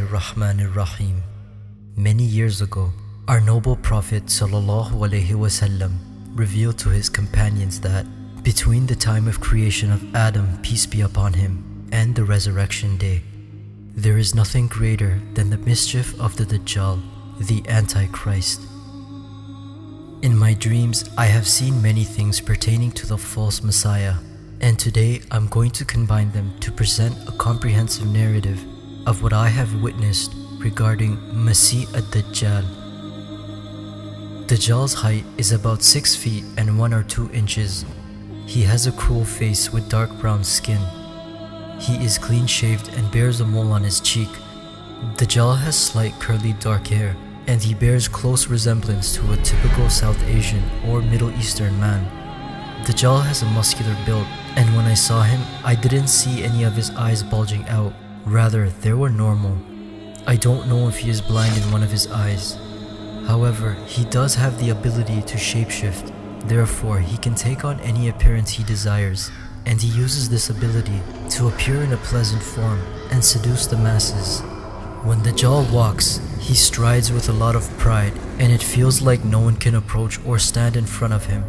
Bismillahirrahmanirrahim. Many years ago, our noble Prophet ﷺ revealed to his companions that between the time of creation of Adam, peace be upon him, and the resurrection day, there is nothing greater than the mischief of the Dajjal, the Antichrist. In my dreams, I have seen many things pertaining to the false Messiah, and today I'm going to combine them to present a comprehensive narrative of what I have witnessed regarding Masih ad-Dajjal. Dajjal's height is about 6 feet and 1 or 2 inches. He has a cruel face with dark brown skin. He is clean shaved and bears a mole on his cheek. Dajjal has slight curly dark hair, and he bears close resemblance to a typical South Asian or Middle Eastern man. Dajjal has a muscular build, and when I saw him, I didn't see any of his eyes bulging out. Rather, they were normal. I don't know if he is blind in one of his eyes. However, he does have the ability to shapeshift. Therefore, he can take on any appearance he desires, and he uses this ability to appear in a pleasant form and seduce the masses. When Dajjal walks, he strides with a lot of pride, and it feels like no one can approach or stand in front of him.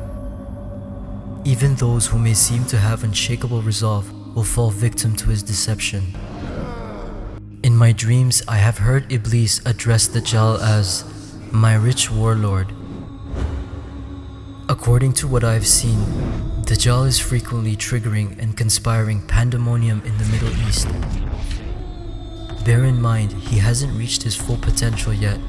Even those who may seem to have unshakable resolve will fall victim to his deception. In my dreams, I have heard Iblis address Dajjal as my rich warlord. According to what I have seen, Dajjal is frequently triggering and conspiring pandemonium in the Middle East. Bear in mind, he hasn't reached his full potential yet.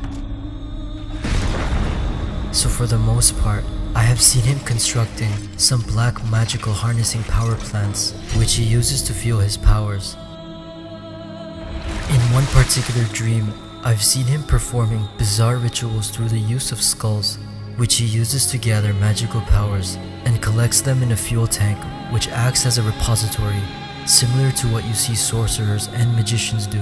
So for the most part, I have seen him constructing some black magical harnessing power plants, which he uses to fuel his powers. In one particular dream, I've seen him performing bizarre rituals through the use of skulls, which he uses to gather magical powers and collects them in a fuel tank, which acts as a repository, similar to what you see sorcerers and magicians do.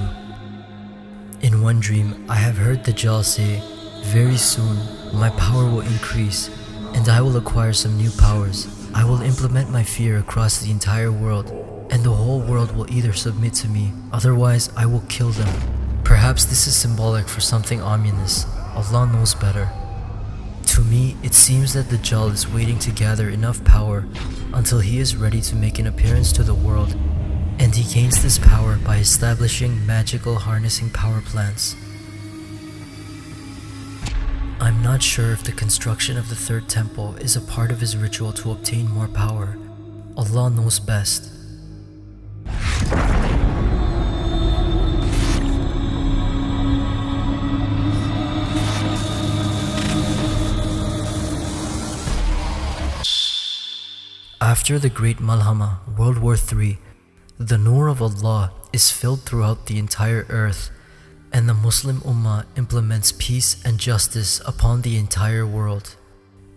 In one dream, I have heard Dajjal say, "Very soon, my power will increase, and I will acquire some new powers. I will implement my fear across the entire world, and the whole world will either submit to me, otherwise I will kill them." Perhaps this is symbolic for something ominous. Allah knows better. To me, it seems that Dajjal is waiting to gather enough power until he is ready to make an appearance to the world, and he gains this power by establishing magical harnessing power plants. I'm not sure if the construction of the third temple is a part of his ritual to obtain more power. Allah knows best. After the Great Malhama, World War III, the Nur of Allah is filled throughout the entire earth, and the Muslim Ummah implements peace and justice upon the entire world.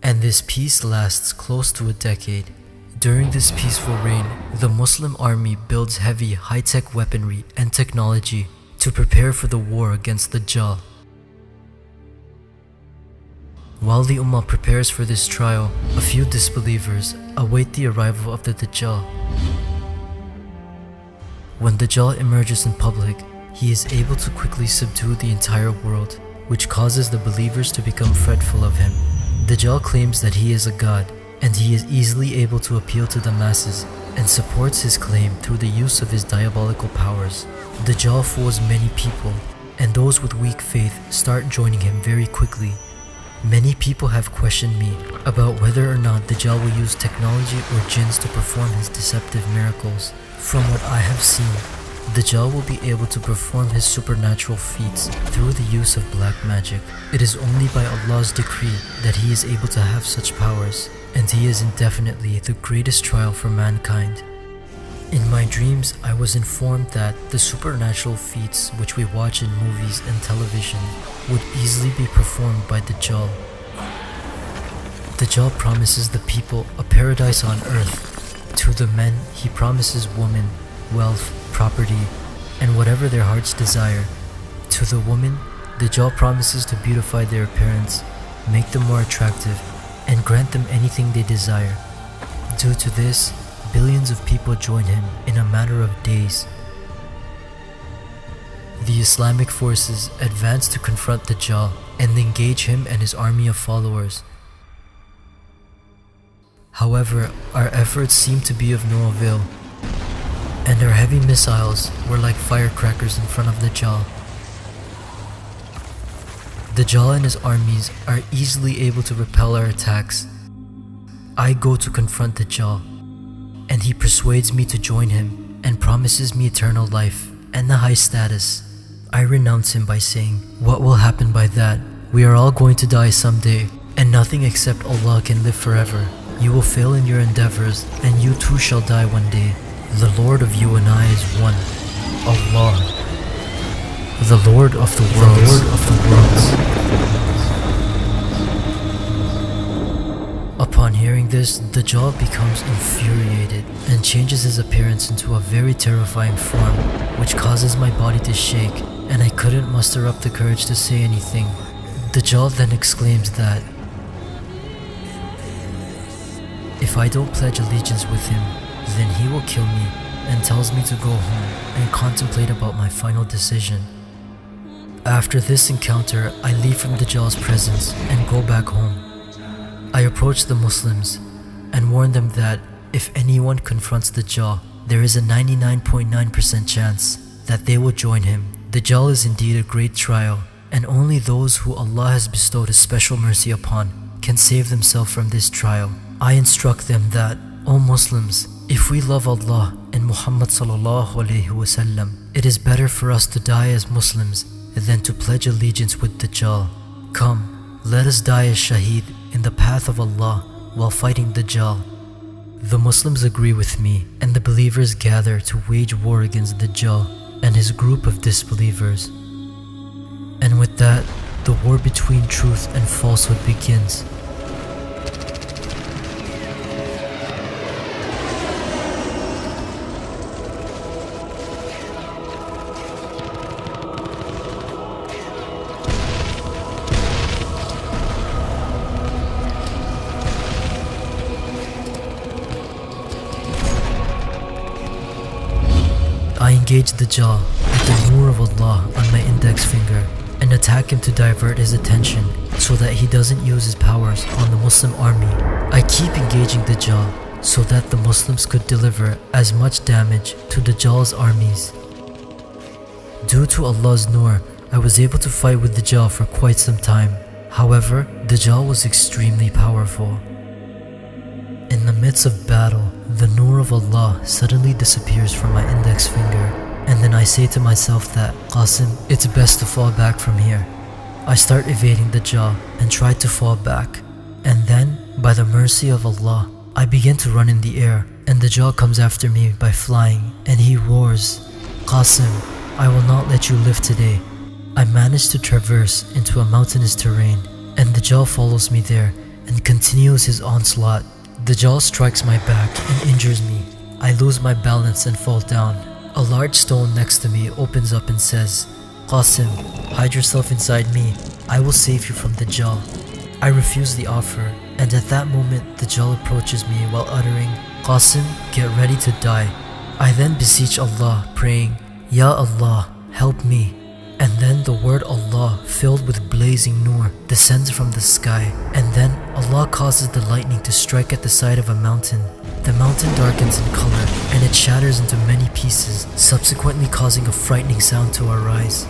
And this peace lasts close to a decade. During this peaceful reign, the Muslim army builds heavy high-tech weaponry and technology to prepare for the war against Dajjal. While the Ummah prepares for this trial, a few disbelievers await the arrival of the Dajjal. When Dajjal emerges in public, he is able to quickly subdue the entire world, which causes the believers to become fretful of him. Dajjal claims that he is a god, and he is easily able to appeal to the masses and supports his claim through the use of his diabolical powers. Dajjal fools many people, and those with weak faith start joining him very quickly. Many people have questioned me about whether or not Dajjal will use technology or jinns to perform his deceptive miracles. From what I have seen, Dajjal will be able to perform his supernatural feats through the use of black magic. It is only by Allah's decree that he is able to have such powers, and he is indefinitely the greatest trial for mankind. In my dreams, I was informed that the supernatural feats which we watch in movies and television would easily be performed by Dajjal. Dajjal promises the people a paradise on earth. To the men, he promises women, wealth, property, and whatever their hearts desire. To the women, Dajjal promises to beautify their appearance, make them more attractive, and grant them anything they desire. Due to this, billions of people join him in a matter of days. The Islamic forces advance to confront Dajjal and engage him and his army of followers. However, our efforts seemed to be of no avail, and our heavy missiles were like firecrackers in front of Dajjal. Dajjal and his armies are easily able to repel our attacks. I go to confront Dajjal, and he persuades me to join him and promises me eternal life and the high status. I renounce him by saying, "What will happen by that? We are all going to die someday, and nothing except Allah can live forever. You will fail in your endeavors, and you too shall die one day. The Lord of you and I is one, Allah, the Lord of the worlds." Upon hearing this, Dajjal becomes infuriated and changes his appearance into a very terrifying form, which causes my body to shake, and I couldn't muster up the courage to say anything. Dajjal then exclaims that if I don't pledge allegiance with him, then he will kill me, and tells me to go home and contemplate about my final decision. After this encounter, I leave from Dajjal's presence and go back home. I approach the Muslims and warn them that if anyone confronts Dajjal, there is a 99.9% chance that they will join him. Dajjal is indeed a great trial, and only those who Allah has bestowed His special mercy upon can save themselves from this trial. I instruct them that, O Muslims, if we love Allah and Muhammad sallallahu alaihi wasallam, it is better for us to die as Muslims than to pledge allegiance with Dajjal. Come, let us die as shaheed in the path of Allah while fighting Dajjal. The Muslims agree with me, and the believers gather to wage war against Dajjal and his group of disbelievers. And with that, the war between truth and falsehood begins. I engage Dajjal with the Nur of Allah on my index finger and attack him to divert his attention so that he doesn't use his powers on the Muslim army. I keep engaging Dajjal so that the Muslims could deliver as much damage to Dajjal's armies. Due to Allah's Nur, I was able to fight with Dajjal for quite some time. However, Dajjal was extremely powerful. In the midst of battle, the Nur of Allah suddenly disappears from my index finger, and then I say to myself that, Qasim, it's best to fall back from here. I start evading Dajjal and try to fall back, and then, by the mercy of Allah, I begin to run in the air, and Dajjal comes after me by flying, and he roars, Qasim, I will not let you live today. I manage to traverse into a mountainous terrain, and Dajjal follows me there and continues his onslaught. Dajjal strikes my back and injures me. I lose my balance and fall down. A large stone next to me opens up and says, Qasim, hide yourself inside me. I will save you from Dajjal. I refuse the offer, and at that moment Dajjal approaches me while uttering, Qasim, get ready to die. I then beseech Allah, praying, Ya Allah, help me. And then the word Allah, filled with blazing nur, descends from the sky, and then Allah causes the lightning to strike at the side of a mountain. The mountain darkens in color, and it shatters into many pieces, subsequently causing a frightening sound to arise.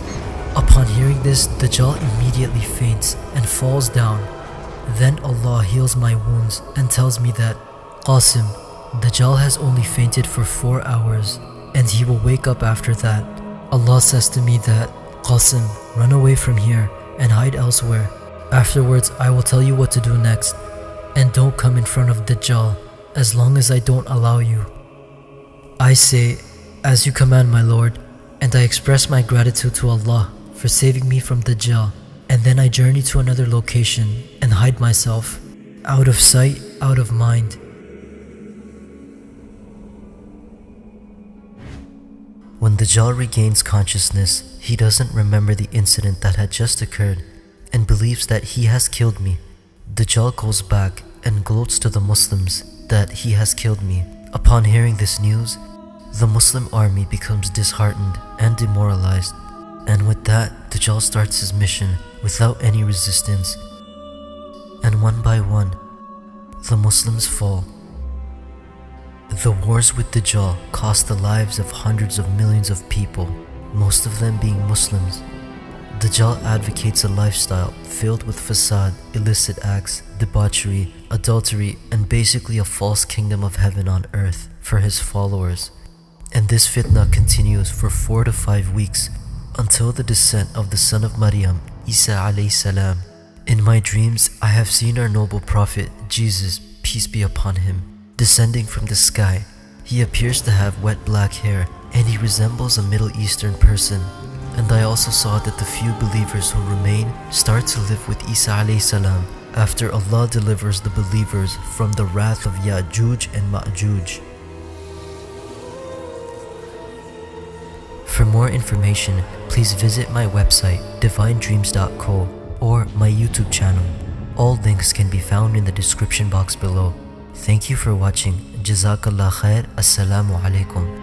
Upon hearing this, Dajjal immediately faints and falls down. Then Allah heals my wounds and tells me that, Qasim, Dajjal has only fainted for 4 hours, and he will wake up after that. Allah says to me that, Qasim, run away from here and hide elsewhere. Afterwards, I will tell you what to do next, and don't come in front of Dajjal as long as I don't allow you. I say, as you command, my Lord, and I express my gratitude to Allah for saving me from Dajjal, and then I journey to another location and hide myself, out of sight, out of mind. When Dajjal regains consciousness, he doesn't remember the incident that had just occurred and believes that he has killed me. Dajjal goes back and gloats to the Muslims that he has killed me. Upon hearing this news, the Muslim army becomes disheartened and demoralized. And with that, Dajjal starts his mission without any resistance. And one by one, the Muslims fall. The wars with Dajjal cost the lives of hundreds of millions of people, most of them being Muslims. Dajjal advocates a lifestyle filled with facade, illicit acts, debauchery, adultery, and basically a false kingdom of heaven on earth for his followers. And this fitna continues for 4 to 5 weeks until the descent of the son of Maryam, Isa alayhi salam. In my dreams, I have seen our noble prophet, Jesus, peace be upon him, descending from the sky. He appears to have wet black hair and he resembles a Middle Eastern person. And I also saw that the few believers who remain start to live with Isa alayhi salam after Allah delivers the believers from the wrath of Ya'juj and Ma'juj. For more information, please visit my website divinedreams.co or my YouTube channel. All links can be found in the description box below. Thank you for watching. Jazakallah khair. Assalamu alaikum.